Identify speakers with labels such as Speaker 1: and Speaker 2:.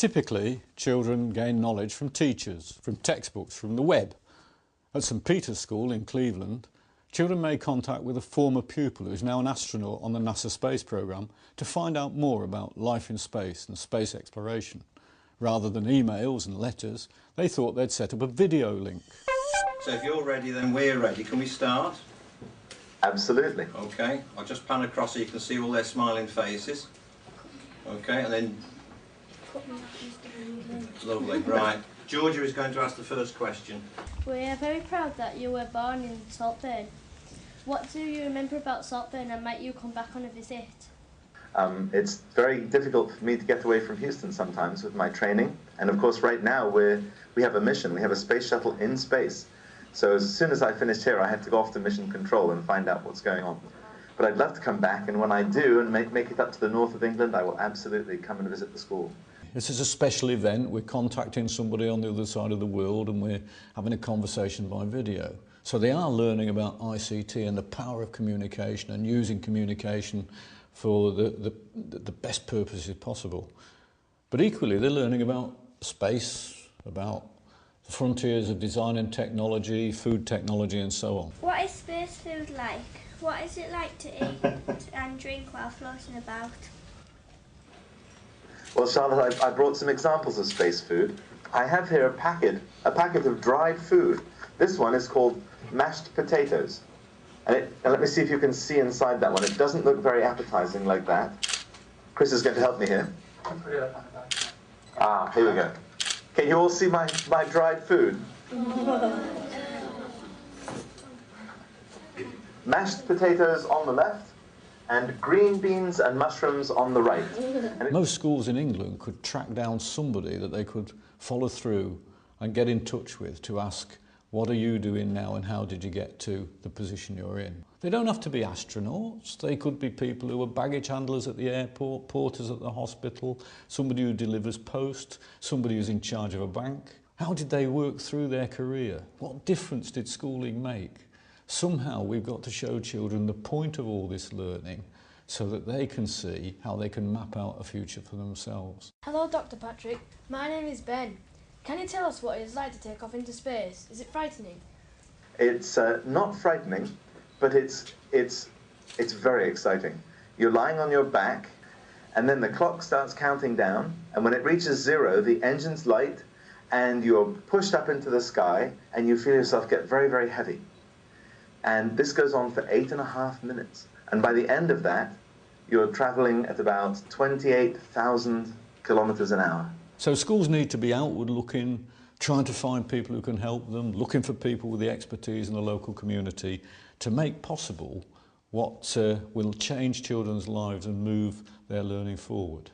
Speaker 1: Typically, children gain knowledge from teachers, from textbooks, from the web. At St Peter's School in Cleveland, children made contact with a former pupil who is now an astronaut on the NASA space programme to find out more about life in space and space exploration. Rather than emails and letters, they thought they'd set up a video link.
Speaker 2: So if you're ready, then we're ready. Can we start?
Speaker 3: Absolutely.
Speaker 2: Okay, I'll just pan across so you can see all their smiling faces. Okay, and then... Lovely, right. Georgia is going to ask the first question.
Speaker 4: We are very proud that you were born in Saltburn. What do you remember about Saltburn, and might you come back on a visit?
Speaker 3: It's very difficult for me to get away from Houston sometimes with my training. And of course right now we have a mission. We have a space shuttle in space. So as soon as I finished here I had to go off to mission control and find out what's going on. But I'd love to come back, and when I do and make it up to the north of England, I will absolutely come and visit the school.
Speaker 1: This is a special event. We're contacting somebody on the other side of the world and we're having a conversation by video. So they are learning about ICT and the power of communication and using communication for the best purposes possible. But equally they're learning about space, about the frontiers of design and technology, food technology and so on.
Speaker 4: What is space food like? What is it like to eat and drink while floating about?
Speaker 3: Well, Charlotte, I brought some examples of space food. I have here a packet of dried food. This one is called mashed potatoes. And let me see if you can see inside that one. It doesn't look very appetizing like that. Chris is going to help me here. Ah, here we go. Can you all see my dried food? Mashed potatoes on the left, and green beans and mushrooms on the right.
Speaker 1: Most schools in England could track down somebody that they could follow through and get in touch with to ask, what are you doing now and how did you get to the position you're in? They don't have to be astronauts. They could be people who are baggage handlers at the airport, porters at the hospital, somebody who delivers post, somebody who's in charge of a bank. How did they work through their career? What difference did schooling make? Somehow we've got to show children the point of all this learning so that they can see how they can map out a future for themselves.
Speaker 5: Hello Dr. Patrick, my name is Ben. Can you tell us what it is like to take off into space? Is it frightening?
Speaker 3: It's not frightening, but it's very exciting. You're lying on your back, and then the clock starts counting down, and when it reaches 0, the engines light, and you're pushed up into the sky, and you feel yourself get very, very heavy. And this goes on for 8.5 minutes. And by the end of that, you're traveling at about 28,000 kilometers an hour.
Speaker 1: So schools need to be outward looking, trying to find people who can help them, looking for people with the expertise in the local community to make possible what will change children's lives and move their learning forward.